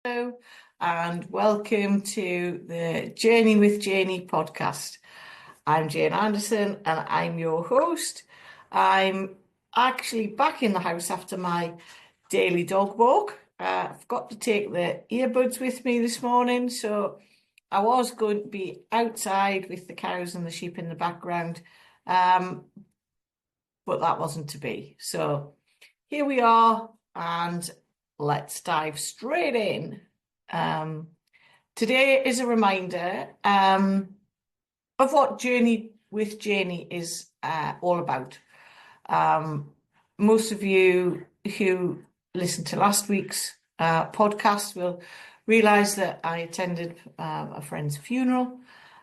Hello, and welcome to the Journey with Janey podcast. I'm Jane Anderson and I'm your host. I'm actually back in the house after my daily dog walk. I forgot to take the earbuds with me this morning, so I was going to be outside with the cows and the sheep in the background, but that wasn't to be. So here we are, and let's dive straight in. Today is a reminder of what Journey with Janey is all about. Most of you who listened to last week's podcast will realise that I attended a friend's funeral,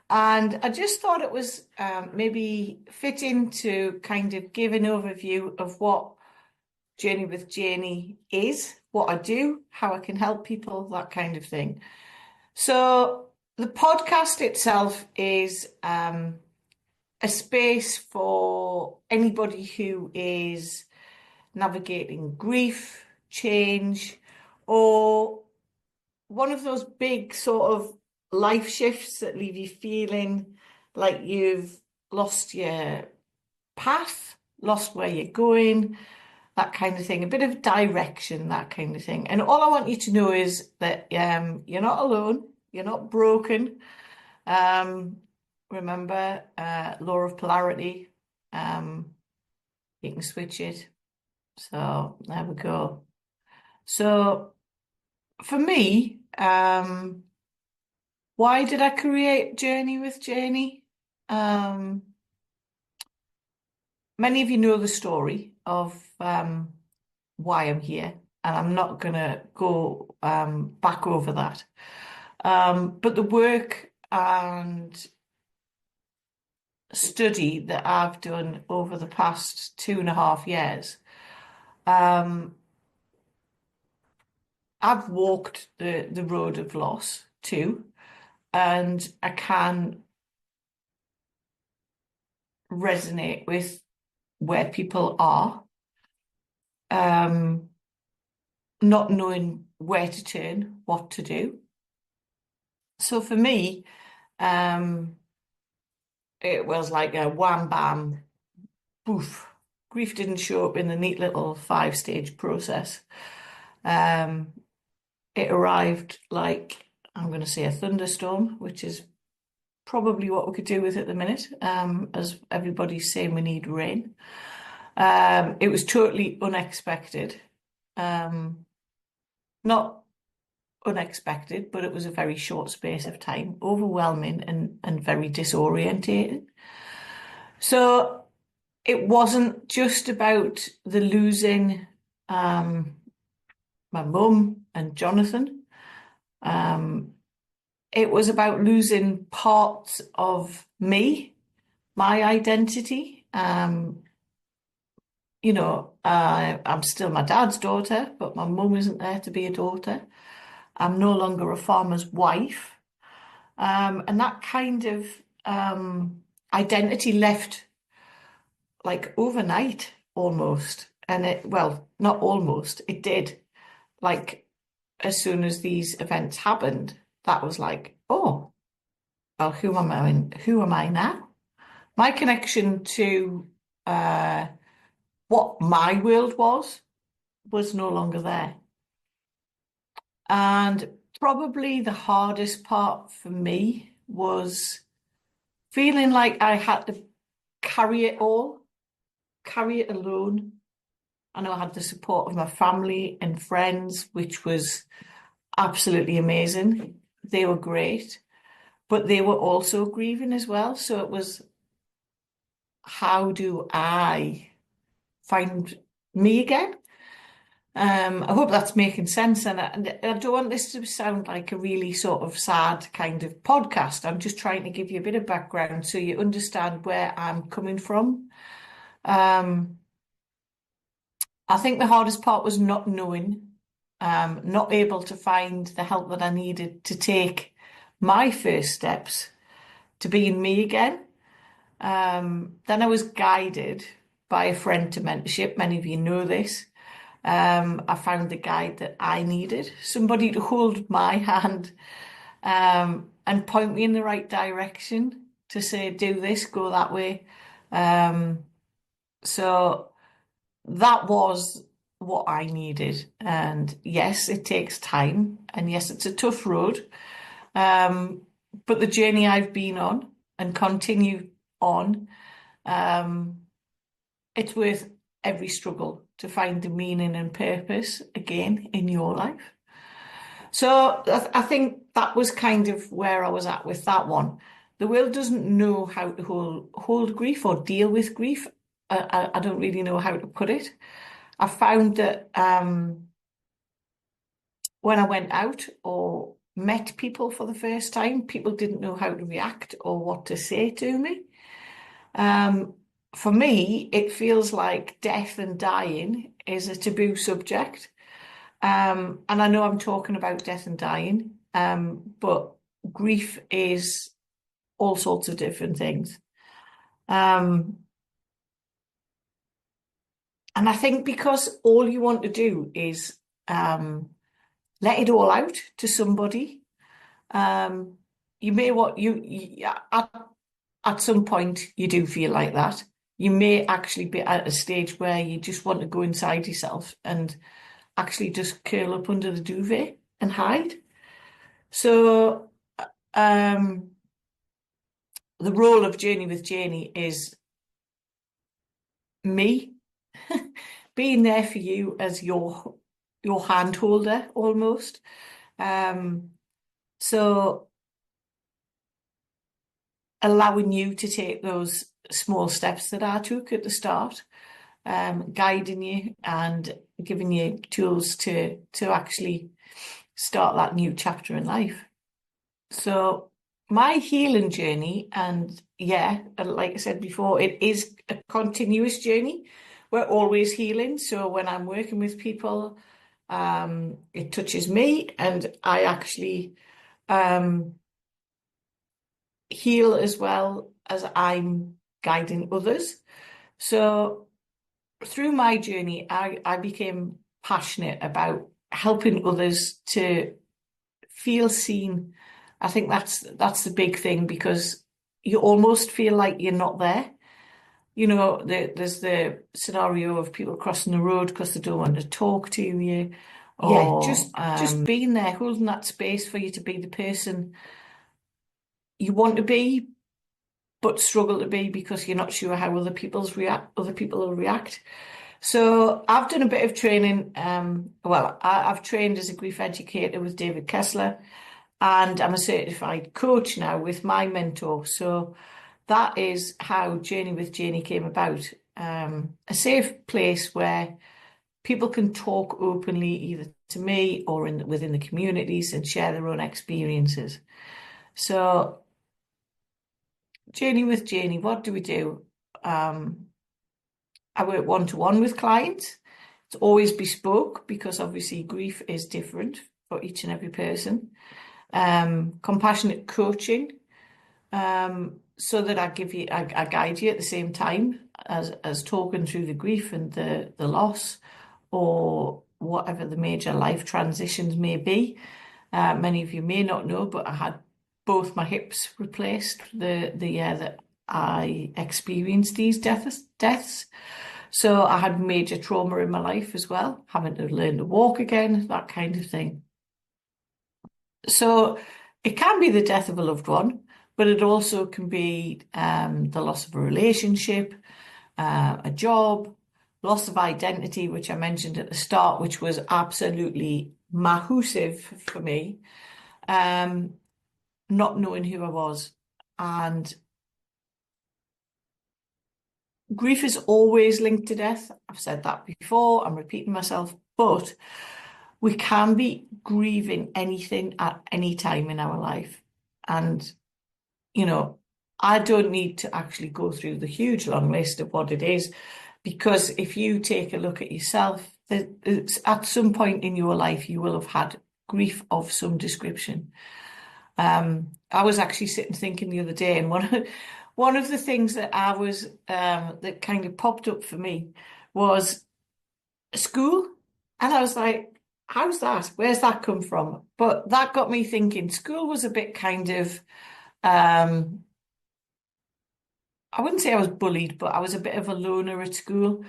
and I just thought it was maybe fitting to kind of give an overview of what Journey with Janey is, what I do, how I can help people, that kind of thing. So the podcast itself is a space for anybody who is navigating grief, change, or one of those big sort of life shifts that leave you feeling like you've lost your path, lost where you're going, that kind of thing, a bit of direction, that kind of thing. And all I want you to know is that you're not alone, you're not broken. Remember, law of polarity, you can switch it. So there we go. So for me, why did I create Journey with Janey? Many of you know the story of why I'm here, and I'm not going to go back over that. But the work and study that I've done over the past 2.5 years, I've walked the road of loss too, and I can resonate with where people are, not knowing where to turn, what to do. So for me, it was like a wham bam, poof. Grief didn't show up in the neat little 5-stage process. It arrived like, I'm going to say, a thunderstorm, which is probably what we could do with at the minute, as everybody's saying we need rain. It was totally unexpected. Not unexpected, but it was a very short space of time, overwhelming and very disorientating. So it wasn't just about the losing my mum and Jonathan. It was about losing parts of me, my identity. I'm still my dad's daughter, but my mum isn't there to be a daughter. I'm no longer a farmer's wife. And that kind of identity left like overnight almost. And not almost, it did. Like as soon as these events happened, that was like, oh, well, who am I now? My connection to what my world was no longer there. And probably the hardest part for me was feeling like I had to carry it all, carry it alone. I know I had the support of my family and friends, which was absolutely amazing. They were great, but they were also grieving as well. So it was, how do I find me again? I hope that's making sense, and I don't want this to sound like a really sort of sad kind of podcast. I'm just trying to give you a bit of background so you understand where I'm coming from. I think the hardest part was not knowing, not able to find the help that I needed to take my first steps to being me again. Then I was guided by a friend to mentorship. Many of you know this. I found the guide that I needed, somebody to hold my hand and point me in the right direction to say, do this, go that way. So that was what I needed. And yes, it takes time. And yes, it's a tough road. But the journey I've been on and continue on, it's worth every struggle to find the meaning and purpose again in your life. So I think that was kind of where I was at with that one. The world doesn't know how to hold grief or deal with grief. I don't really know how to put it. I found that when I went out or met people for the first time, people didn't know how to react or what to say to me. For me, it feels like death and dying is a taboo subject. And I know I'm talking about death and dying, but grief is all sorts of different things. And I think because all you want to do is let it all out to somebody, you may at some point you do feel like that. You may actually be at a stage where you just want to go inside yourself and actually just curl up under the duvet and hide. So the role of Journey with Janey is me being there for you as your hand holder almost. So allowing you to take those small steps that I took at the start, guiding you and giving you tools to actually start that new chapter in life. So my healing journey, and yeah, like I said before, it is a continuous journey. We're always healing. So when I'm working with people, it touches me and I actually heal as well as I'm guiding others. So through my journey, I became passionate about helping others to feel seen. I think that's the big thing because you almost feel like you're not there. You know, there's the scenario of people crossing the road because they don't want to talk to you, or just being there, holding that space for you to be the person you want to be, but struggle to be because you're not sure how other people will react. So I've done a bit of training. I've trained as a grief educator with David Kessler, and I'm a certified coach now with my mentor. So that is how Journey with Janey came about. A safe place where people can talk openly either to me or within the communities and share their own experiences. So Journey with Janey, what do we do? I work one-to-one with clients. It's always bespoke because obviously grief is different for each and every person. Compassionate coaching, so that I guide you at the same time as talking through the grief and the loss or whatever the major life transitions may be. Many of you may not know, but I had both my hips replaced the year that I experienced these deaths. So I had major trauma in my life as well, having to learn to walk again, that kind of thing. So it can be the death of a loved one, but it also can be the loss of a relationship, a job, loss of identity, which I mentioned at the start, which was absolutely massive for me, not knowing who I was. And grief is always linked to death. I've said that before, I'm repeating myself, but we can be grieving anything at any time in our life. And, you know, I don't need to actually go through the huge long list of what it is, because if you take a look at yourself, at some point in your life, you will have had grief of some description. I was actually sitting thinking the other day, and one of the things that I was that kind of popped up for me was school. And I was like, how's that? Where's that come from? But that got me thinking school was a bit kind of, um, I wouldn't say I was bullied, but I was a bit of a loner at school.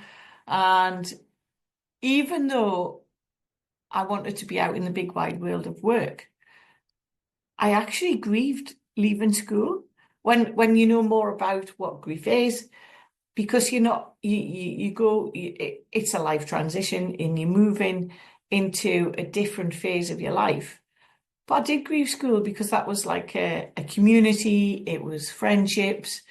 And even though I wanted to be out in the big wide world of work, I actually grieved leaving school. When you know more about what grief is, because you're not you go it's a life transition and you're moving into a different phase of your life. But I did grieve school because that was like a community, it was friendships,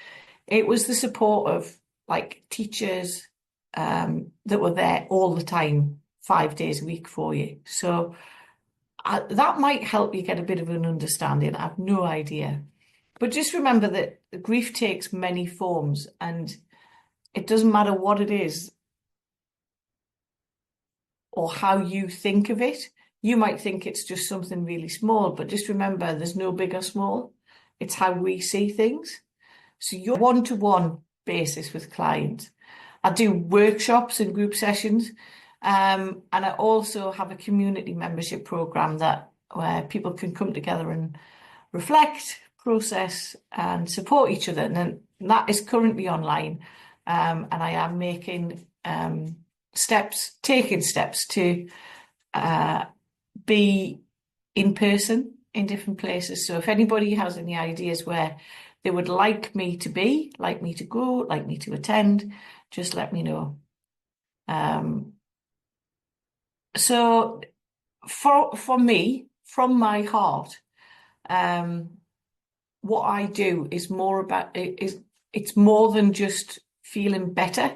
it was the support of like teachers that were there all the time, 5 days a week for you. So that might help you get a bit of an understanding. I have no idea. But just remember that grief takes many forms, and it doesn't matter what it is or how you think of it. You might think it's just something really small, but just remember there's no big or small. It's how we see things. So you're one-to-one basis with clients. I do workshops and group sessions, and I also have a community membership program where people can come together and reflect, process, and support each other. And then that is currently online, and I am taking steps to be in person in different places. So if anybody has any ideas where they would like me to be, like me to go, like me to attend, just let me know. So for me, from my heart, what I do is it's more than just feeling better.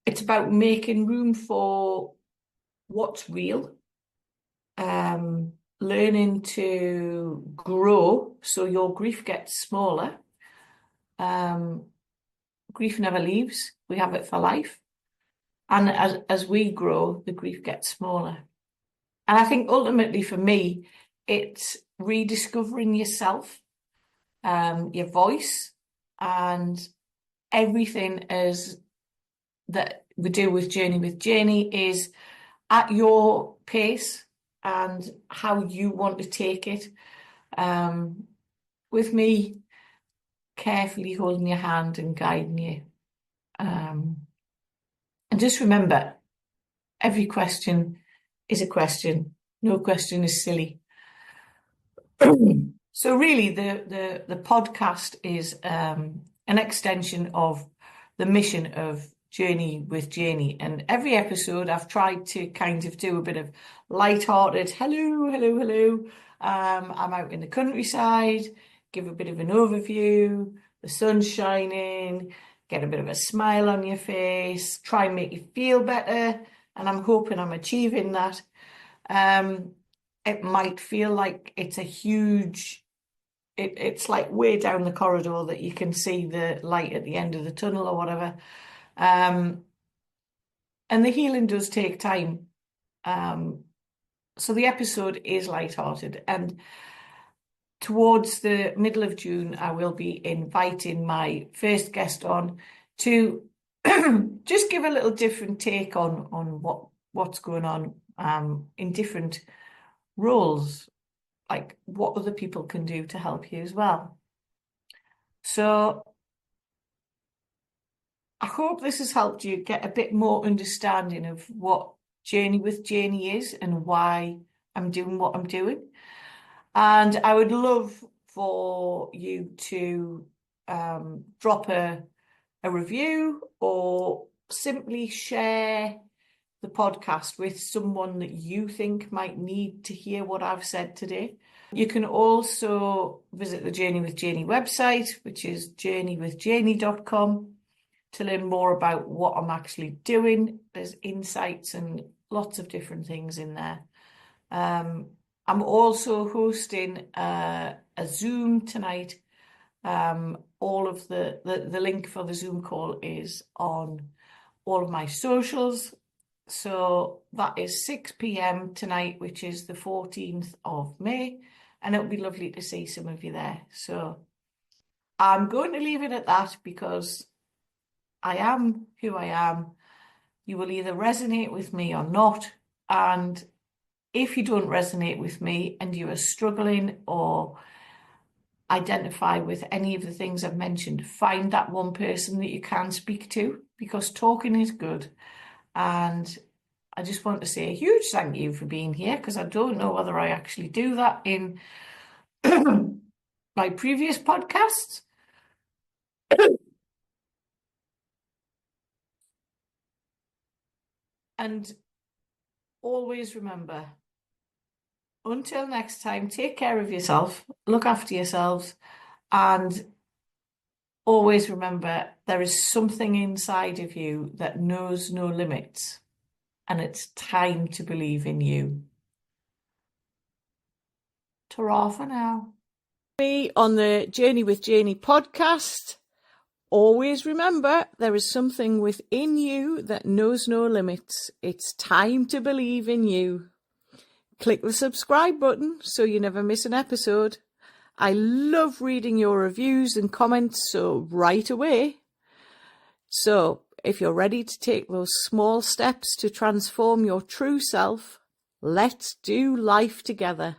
It's about making room for what's real, learning to grow so your grief gets smaller. Grief never leaves. We have it for life. And as we grow, the grief gets smaller. And I think ultimately for me, it's rediscovering yourself, your voice, and everything that we do with Journey with Janey is at your pace and how you want to take it. With me carefully holding your hand and guiding you. And just remember, every question is a question. No question is silly. So really, the podcast is an extension of the mission of Journey with Janey. And every episode, I've tried to kind of do a bit of light-hearted, hello, hello, hello. I'm out in the countryside, give a bit of an overview, the sun's shining, get a bit of a smile on your face, try and make you feel better. And I'm hoping I'm achieving that. It might feel like it's a huge, it's like way down the corridor that you can see the light at the end of the tunnel or whatever. And the healing does take time. So the episode is lighthearted. And towards the middle of June, I will be inviting my first guest on to just give a little different take on what's going on in different roles, like what other people can do to help you as well. So I hope this has helped you get a bit more understanding of what Journey with Janey is and why I'm doing what I'm doing. And I would love for you to drop a review or simply share the podcast with someone that you think might need to hear what I've said today. You can also visit the Journey with Janey website, which is journeywithjaney.com, to learn more about what I'm actually doing. There's insights and lots of different things in there. I'm also hosting a Zoom tonight. All of the link for the Zoom call is on all of my socials. So that is 6 p.m. tonight, which is the 14th of May. And it would be lovely to see some of you there. So I'm going to leave it at that because I am who I am. You will either resonate with me or not. And if you don't resonate with me and you are struggling or identify with any of the things I've mentioned, find that one person that you can speak to, because talking is good. And I just want to say a huge thank you for being here, because I don't know whether I actually do that in my previous podcasts. And always remember, until next time, take care of yourself, look after yourselves, and always remember there is something inside of you that knows no limits, and it's time to believe in you. Ta-ra for now. Me on the Journey with Janey podcast. Always remember there is something within you that knows no limits. It's time to believe in you. Click the subscribe button so you never miss an episode. I love reading your reviews and comments, so right away. So if you're ready to take those small steps to transform your true self, let's do life together.